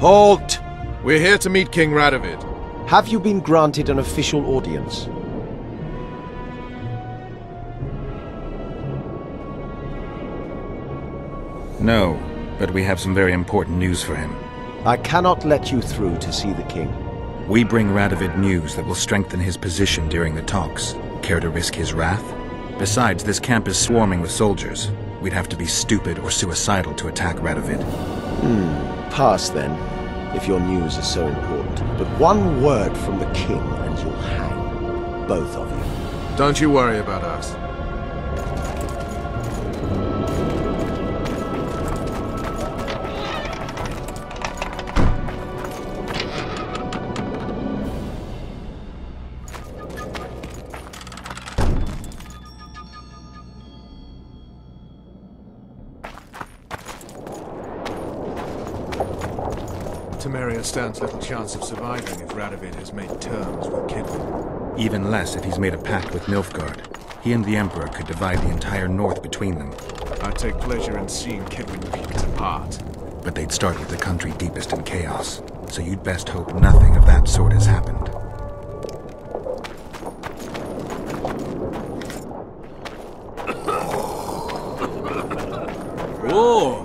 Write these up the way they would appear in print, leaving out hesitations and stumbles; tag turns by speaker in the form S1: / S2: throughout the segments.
S1: Halt!
S2: We're here to meet King Radovid.
S1: Have you been granted an official audience?
S3: No, but we have some very important news for him.
S1: I cannot let you through to see the king.
S3: We bring Radovid news that will strengthen his position during the talks. Care to risk his wrath? Besides, this camp is swarming with soldiers. We'd have to be stupid or suicidal to attack Radovid.
S1: Pass then, if your news is so important. But one word from the king and you'll hang. Both of you.
S2: Don't you worry about us. Tameria stands little chance of surviving if Radovid has made terms with Kidwin.
S3: Even less if he's made a pact with Nilfgaard. He and the Emperor could divide the entire north between them.
S2: I'd take pleasure in seeing Kidwin picked apart.
S3: But they'd start with the country deepest in chaos. So you'd best hope nothing of that sort has happened.
S2: Whoa!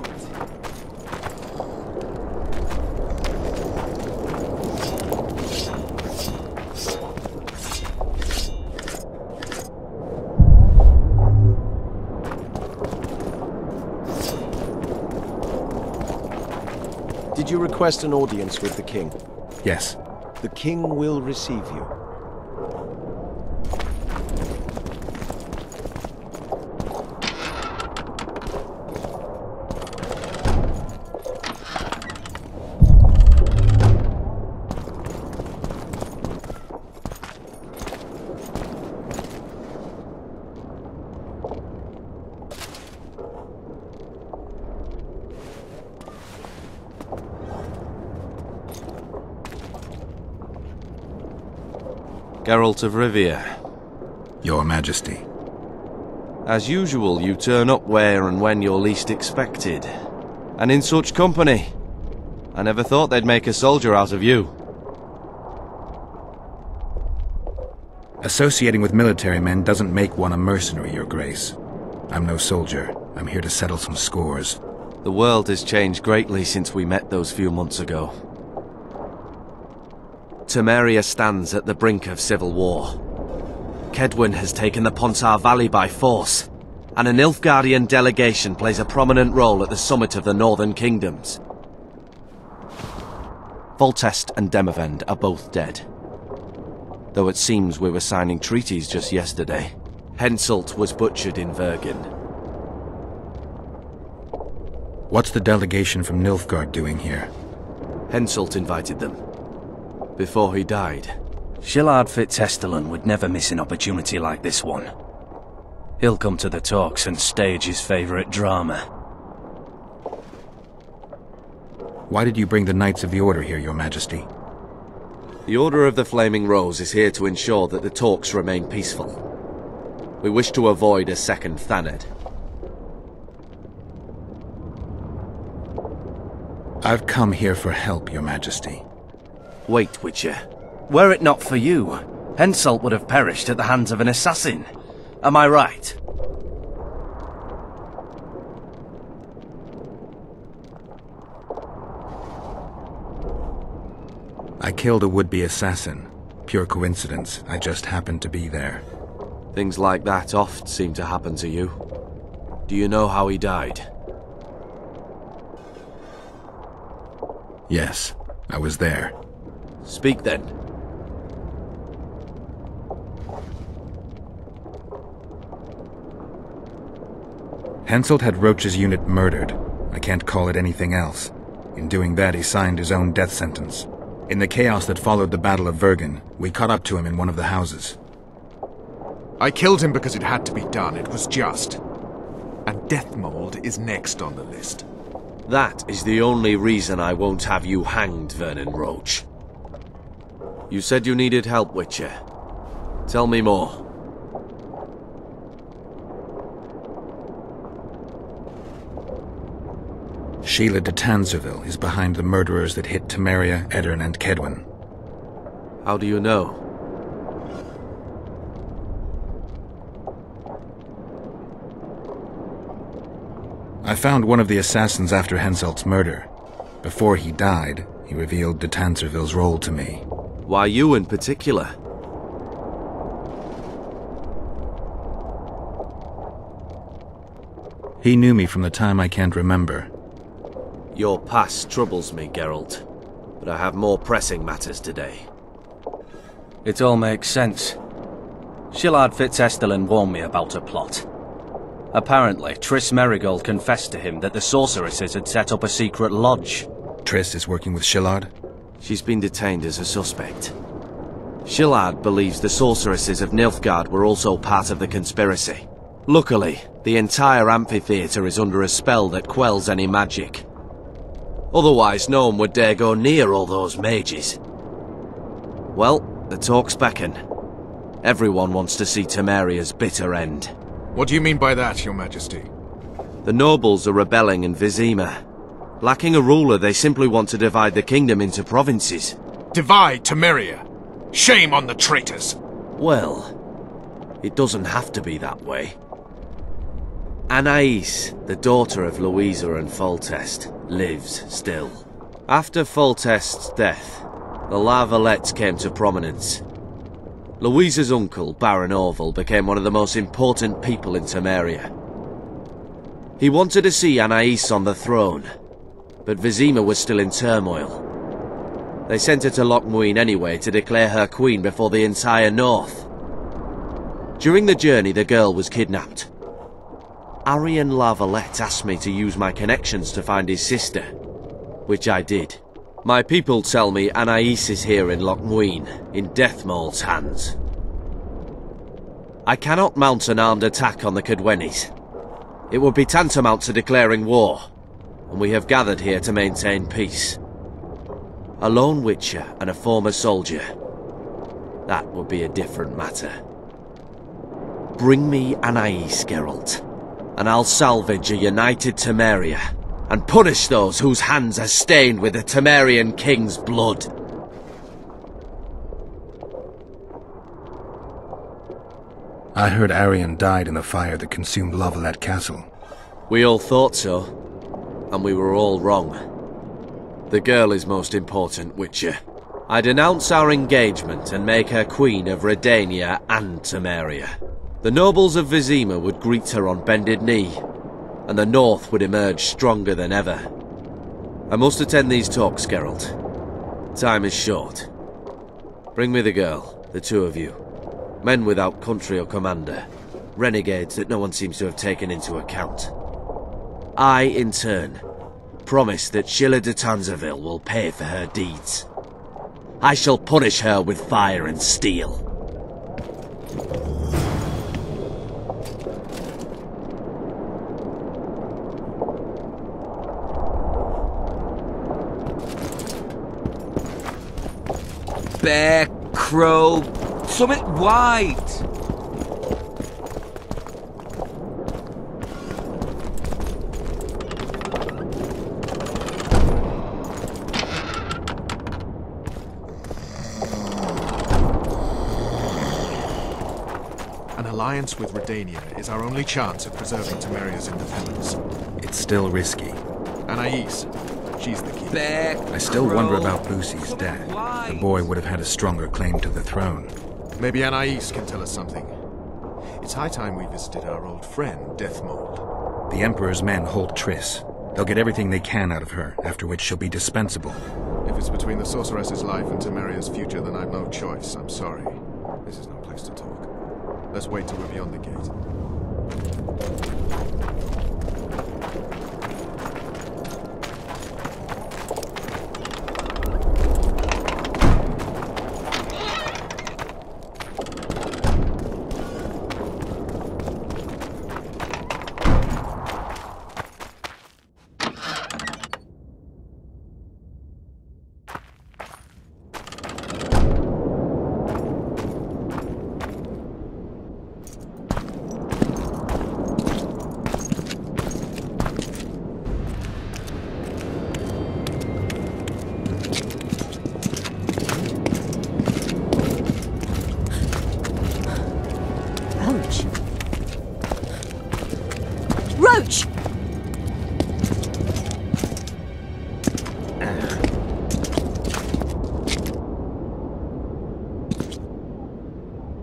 S1: Did you request an audience with the king?
S3: Yes.
S1: The king will receive you.
S4: Geralt of Rivia.
S3: Your Majesty.
S4: As usual, you turn up where and when you're least expected. And in such company. I never thought they'd make a soldier out of you.
S3: Associating with military men doesn't make one a mercenary, Your Grace. I'm no soldier. I'm here to settle some scores.
S4: The world has changed greatly since we met those few months ago. Tameria stands at the brink of civil war. Kedwin has taken the Pontar Valley by force, and a Nilfgaardian delegation plays a prominent role at the summit of the Northern Kingdoms. Foltest and Demavend are both dead. Though it seems we were signing treaties just yesterday. Henselt was butchered in Vergen.
S3: What's the delegation from Nilfgaard doing here?
S4: Henselt invited them. Before he died.
S5: Shillard Fitzhestelin would never miss an opportunity like this one. He'll come to the talks and stage his favorite drama.
S3: Why did you bring the Knights of the Order here, Your Majesty?
S4: The Order of the Flaming Rose is here to ensure that the talks remain peaceful. We wish to avoid a second Thaned.
S3: I've come here for help, Your Majesty.
S5: Wait, Witcher. Were it not for you, Henselt would have perished at the hands of an assassin. Am I right?
S3: I killed a would-be assassin. Pure coincidence. I just happened to be there.
S4: Things like that oft seem to happen to you. Do you know how he died?
S3: Yes, I was there.
S4: Speak then.
S3: Henselt had Roches' unit murdered. I can't call it anything else. In doing that, he signed his own death sentence. In the chaos that followed the Battle of Vergen, we caught up to him in one of the houses.
S2: I killed him because it had to be done. It was just. And Deathmold is next on the list.
S4: That is the only reason I won't have you hanged, Vernon Roche. You said you needed help, Witcher. Tell me more.
S3: Sheila de Tanzerville is behind the murderers that hit Tameria, Eddern, and Kedwen.
S4: How do you know?
S3: I found one of the assassins after Henselt's murder. Before he died, he revealed de Tanzerville's role to me.
S4: Why you in particular?
S3: He knew me from the time I can't remember.
S4: Your past troubles me, Geralt, but I have more pressing matters today.
S5: It all makes sense. Shillard Fitzestelin warned me about a plot. Apparently, Triss Merigold confessed to him that the sorceresses had set up a secret lodge.
S3: Triss is working with Shillard?
S4: She's been detained as a suspect. Shillard believes the sorceresses of Nilfgaard were also part of the conspiracy. Luckily, the entire amphitheatre is under a spell that quells any magic. Otherwise, no one would dare go near all those mages. Well, the talk's beckon. Everyone wants to see Tameria's bitter end.
S2: What do you mean by that, Your Majesty?
S4: The nobles are rebelling in Vizima. Lacking a ruler, they simply want to divide the kingdom into provinces.
S2: Divide Tameria! Shame on the traitors!
S4: Well, it doesn't have to be that way. Anais, the daughter of Louisa and Foltest, lives still. After Foltest's death, the La Valettes came to prominence. Louisa's uncle, Baron Orville, became one of the most important people in Tameria. He wanted to see Anais on the throne, but Vizima was still in turmoil. They sent her to Lochmuin anyway to declare her queen before the entire north. During the journey, the girl was kidnapped. Arian La Valette asked me to use my connections to find his sister, which I did. My people tell me Anais is here in Lochmuin, in Deathmold's hands. I cannot mount an armed attack on the Kedwenis. It would be tantamount to declaring war, and we have gathered here to maintain peace. A lone witcher and a former soldier. That would be a different matter. Bring me Anais, Geralt, and I'll salvage a united Tameria, and punish those whose hands are stained with the Tamerian king's blood.
S3: I heard Arian died in the fire that consumed La Valette Castle.
S4: We all thought so, and we were all wrong. The girl is most important, Witcher. I denounce our engagement and make her queen of Redania and Tameria. The nobles of Vizima would greet her on bended knee, and the North would emerge stronger than ever. I must attend these talks, Geralt. Time is short. Bring me the girl, the two of you. Men without country or commander. Renegades that no one seems to have taken into account. I, in turn, promise that Sheila de Tanzerville will pay for her deeds. I shall punish her with fire and steel.
S6: Bear, crow, summit white.
S2: An alliance with Redania is our only chance of preserving Tameria's independence.
S3: It's still risky.
S2: Anais, she's the key.
S6: Bear,
S3: I still
S6: crow,
S3: wonder about Lucy's death. The boy would have had a stronger claim to the throne.
S2: Maybe Anais can tell us something. It's high time we visited our old friend, Deathmold.
S3: The Emperor's men hold Triss. They'll get everything they can out of her, after which she'll be dispensable.
S2: If it's between the sorceress's life and Tameria's future, then I've no choice. I'm sorry. This is no place to talk. Let's wait till we're beyond the gate.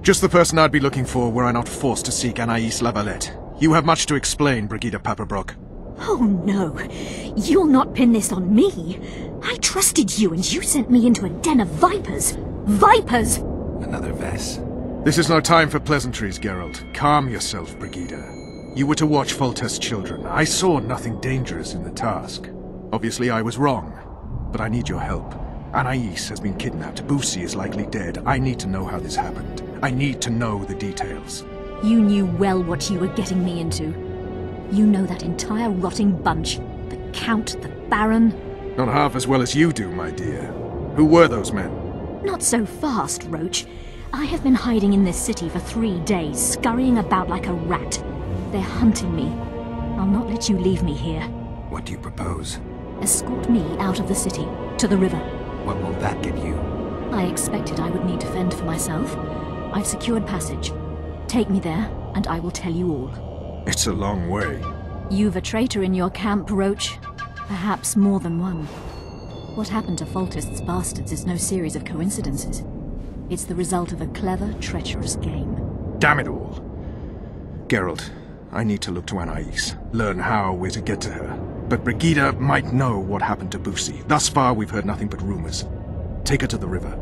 S2: Just the person I'd be looking for were I not forced to seek Anais Lavalette. You have much to explain, Brigida Paperbrook.
S7: Oh no, you'll not pin this on me. I trusted you and you sent me into a den of vipers. Vipers!
S3: Another Vess.
S2: This is no time for pleasantries, Geralt. Calm yourself, Brigida. You were to watch Foltest's children. I saw nothing dangerous in the task. Obviously I was wrong, but I need your help. Anais has been kidnapped. Boussy is likely dead. I need to know how this happened. I need to know the details.
S7: You knew well what you were getting me into. You know that entire rotting bunch. The Count, the Baron.
S2: Not half as well as you do, my dear. Who were those men?
S7: Not so fast, Roche. I have been hiding in this city for 3 days, scurrying about like a rat. They're hunting me. I'll not let you leave me here.
S3: What do you propose?
S7: Escort me out of the city, to the river.
S3: What will that get you?
S7: I expected I would need to fend for myself. I've secured passage. Take me there, and I will tell you all.
S2: It's a long way.
S7: You've a traitor in your camp, Roche. Perhaps more than one. What happened to Foltest's bastards is no series of coincidences. It's the result of a clever, treacherous game.
S2: Damn it all. Geralt, I need to look to Anais, learn how we're to get to her. But Brigida might know what happened to Boussy. Thus far, we've heard nothing but rumors. Take her to the river.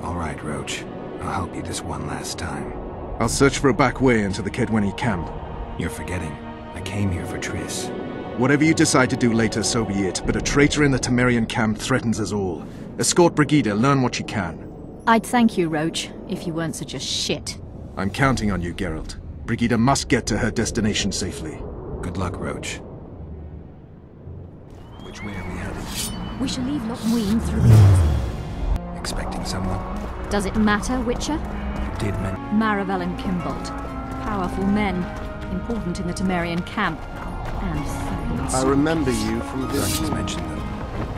S3: All right, Roche. I'll help you this one last time.
S2: I'll search for a back way into the Kedwenny camp.
S3: You're forgetting. I came here for Triss.
S2: Whatever you decide to do later, so be it. But a traitor in the Tamerian camp threatens us all. Escort Brigida, learn what you can.
S7: I'd thank you, Roche, if you weren't such a shit.
S2: I'm counting on you, Geralt. Brigida must get to her destination safely.
S3: Good luck, Roche. Which way are we headed?
S7: We shall leave Lochmuin through the...
S3: Expecting someone?
S7: Does it matter, Witcher?
S3: You did mention...
S7: Maravel and Kimbolt. Powerful men. Important in the Tamerian camp. And thorns.
S1: I remember you from this.
S3: Roches mentioned them.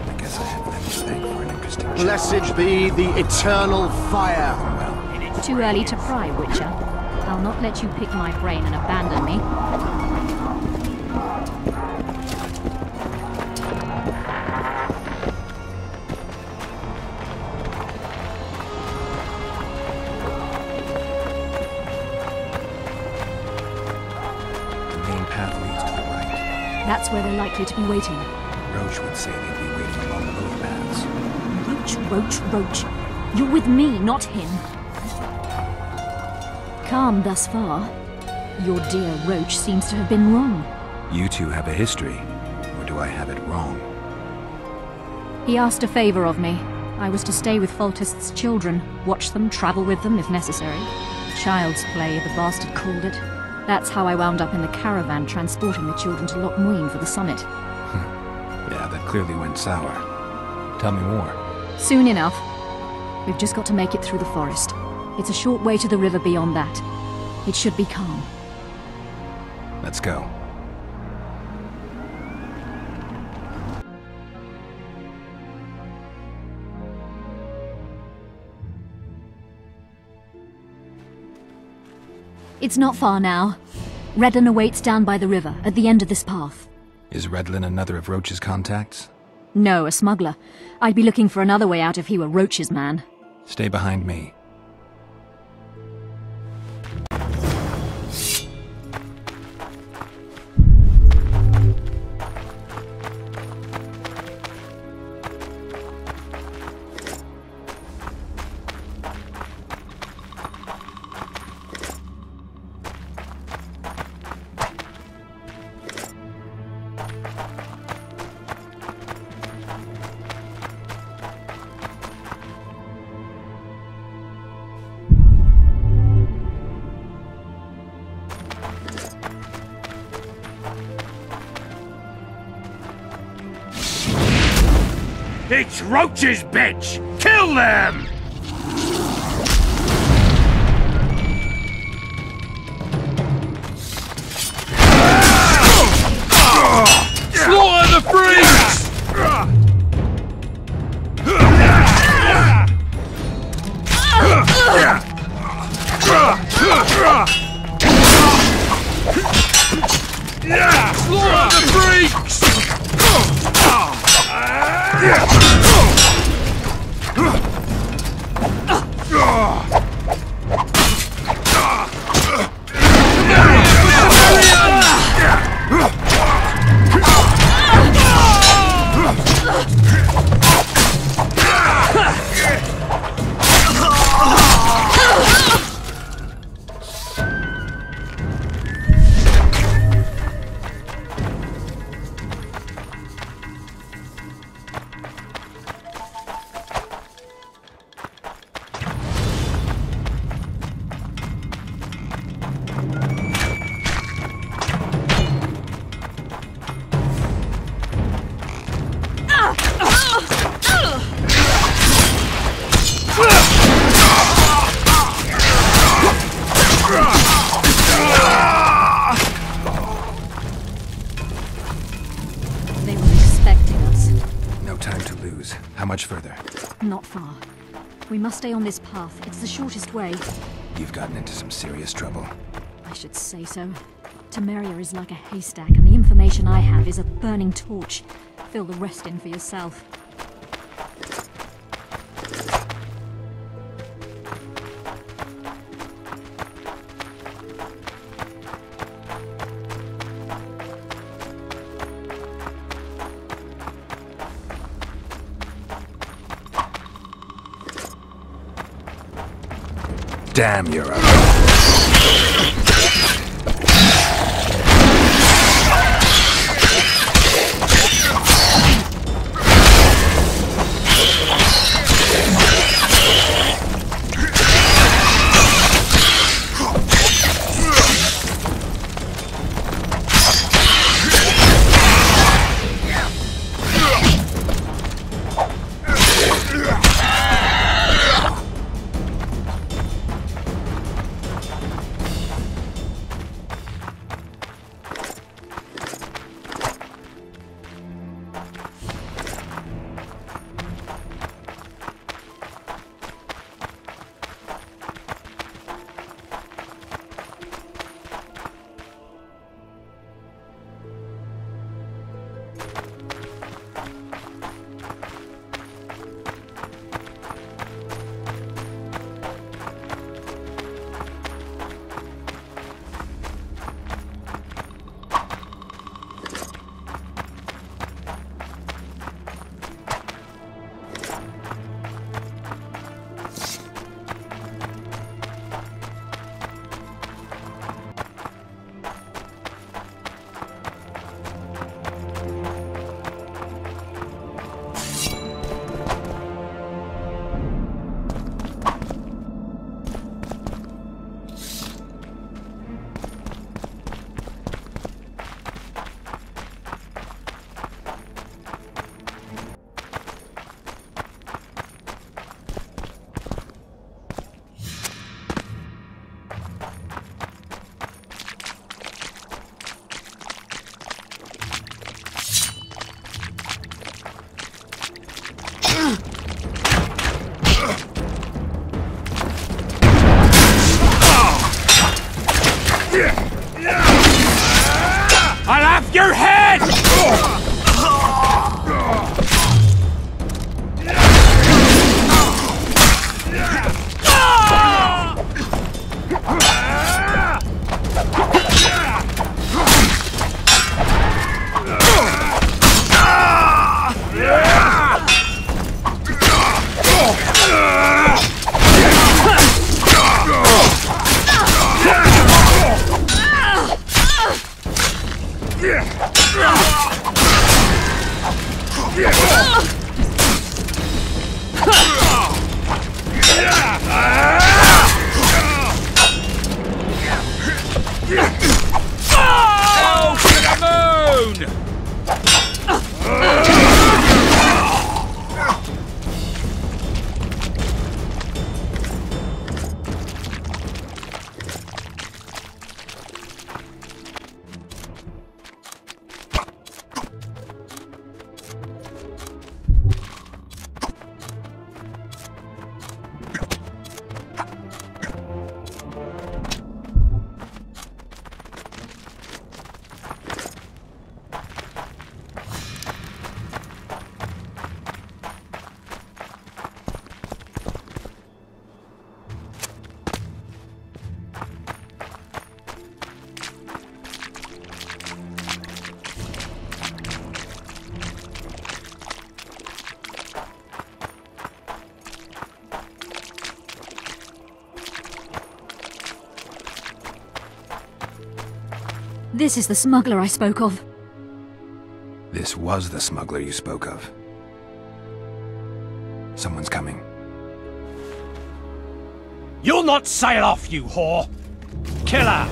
S3: I guess I have them to thank for an interesting chat.
S1: Blessed be the eternal fire.
S3: Well,
S7: Too early to pry, Witcher. I'll not let you pick my brain and abandon me.
S3: the main path leads to the right.
S7: That's where they're likely to be waiting.
S3: Roche would say they'd be waiting along both paths.
S7: Roche. You're with me, not him. Calm thus far. Your dear Roche seems to have been wrong.
S3: You two have a history, or do I have it wrong?
S7: He asked a favor of me. I was to stay with Foltest's children, watch them, travel with them if necessary. Child's play, the bastard called it. That's how I wound up in the caravan transporting the children to Lochmuin for the summit.
S3: Yeah, that clearly went sour. Tell me more.
S7: Soon enough. We've just got to make it through the forest. It's a short way to the river beyond that. It should be calm.
S3: Let's go.
S7: It's not far now. Redlin awaits down by the river, at the end of this path.
S3: Is Redlin another of Roche's contacts?
S7: No, a smuggler. I'd be looking for another way out if he were Roche's man.
S3: Stay behind me.
S8: It's Roche's bitch! Kill them! Slaughter the freaks! Slaughter the freaks!
S3: news. How much further?
S7: Not far. We must stay on this path. It's the shortest way.
S3: You've gotten into some serious trouble.
S7: I should say so. Tameria is like a haystack, and the information I have is a burning torch. Fill the rest in for yourself.
S3: Damn, you're a...
S8: I'll have your head!
S7: This is the smuggler I spoke of.
S3: This was the smuggler you spoke of. Someone's coming.
S8: You'll not sail off, you whore! Kill her!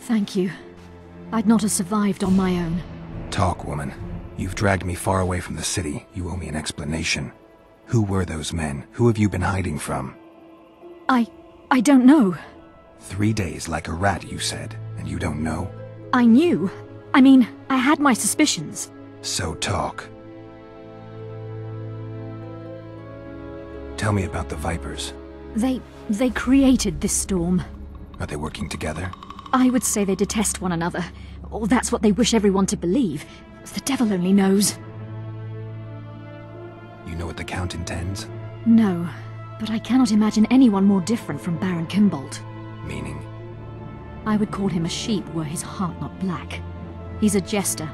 S7: Thank you. I'd not have survived on my own.
S3: Talk, woman. You've dragged me far away from the city. You owe me an explanation. Who were those men? Who have you been hiding from?
S7: I don't know.
S3: 3 days like a rat, you said, and you don't know?
S7: I knew. I mean, I had my suspicions.
S3: So talk. Tell me about the Vipers.
S7: They created this storm.
S3: Are they working together?
S7: I would say they detest one another. Or that's what they wish everyone to believe. The devil only knows.
S3: You know what the Count intends?
S7: No, but I cannot imagine anyone more different from Baron Kimbold.
S3: Meaning?
S7: I would call him a sheep were his heart not black. He's a jester,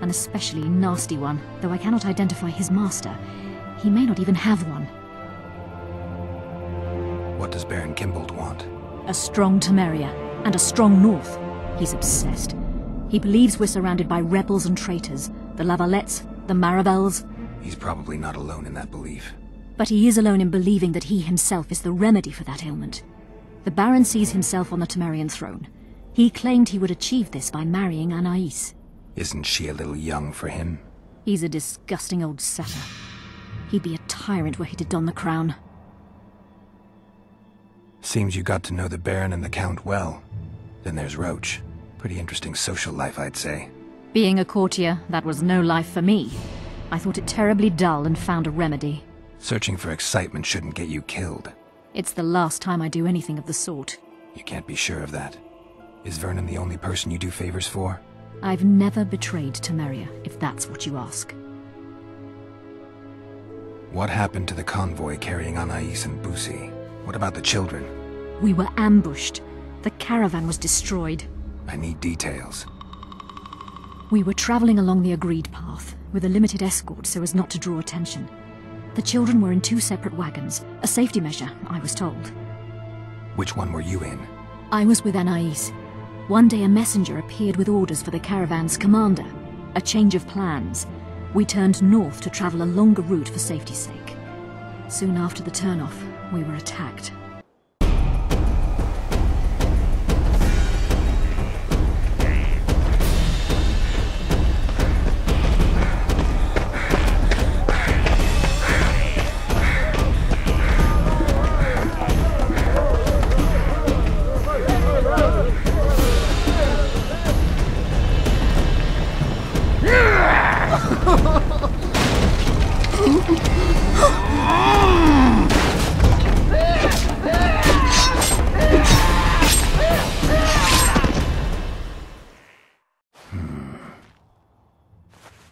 S7: an especially nasty one, though I cannot identify his master. He may not even have one.
S3: What does Baron Kimbold want?
S7: A strong Tameria, and a strong North. He's obsessed. He believes we're surrounded by rebels and traitors. The Lavalettes, the Marabels.
S3: He's probably not alone in that belief.
S7: But he is alone in believing that he himself is the remedy for that ailment. The Baron sees himself on the Tamerian throne. He claimed he would achieve this by marrying Anais.
S3: Isn't she a little young for him?
S7: He's a disgusting old setter. He'd be a tyrant were he to don the crown.
S3: Seems you got to know the Baron and the Count well. Then there's Roche. Pretty interesting social life, I'd say.
S7: Being a courtier, that was no life for me. I thought it terribly dull and found a remedy.
S3: Searching for excitement shouldn't get you killed.
S7: It's the last time I do anything of the sort.
S3: You can't be sure of that. Is Vernon the only person you do favors for?
S7: I've never betrayed Tameria, if that's what you ask.
S3: What happened to the convoy carrying Anais and Busi? What about the children?
S7: We were ambushed. The caravan was destroyed.
S3: I need details.
S7: We were traveling along the agreed path, with a limited escort so as not to draw attention. The children were in 2 separate wagons, a safety measure, I was told.
S3: Which one were you in?
S7: I was with Anais. One day a messenger appeared with orders for the caravan's commander. A change of plans. We turned north to travel a longer route for safety's sake. Soon after the turnoff, we were attacked.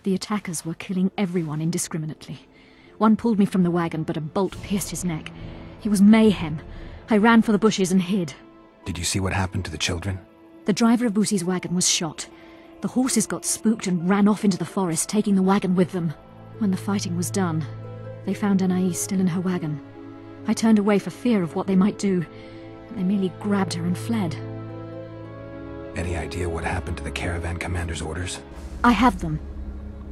S7: The attackers were killing everyone indiscriminately. One pulled me from the wagon, but a bolt pierced his neck. It was mayhem. I ran for the bushes and hid.
S3: Did you see what happened to the children?
S7: The driver of Busi's wagon was shot. The horses got spooked and ran off into the forest, taking the wagon with them. When the fighting was done, they found Anais still in her wagon. I turned away for fear of what they might do. They merely grabbed her and fled.
S3: Any idea what happened to the caravan commander's orders?
S7: I have them.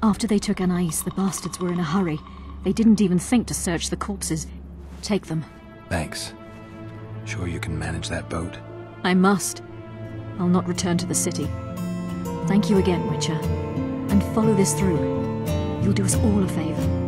S7: After they took Anais, the bastards were in a hurry. They didn't even think to search the corpses. Take them.
S3: Thanks. Sure you can manage that boat?
S7: I must. I'll not return to the city. Thank you again, Witcher. And follow this through. You'll do us all a favor.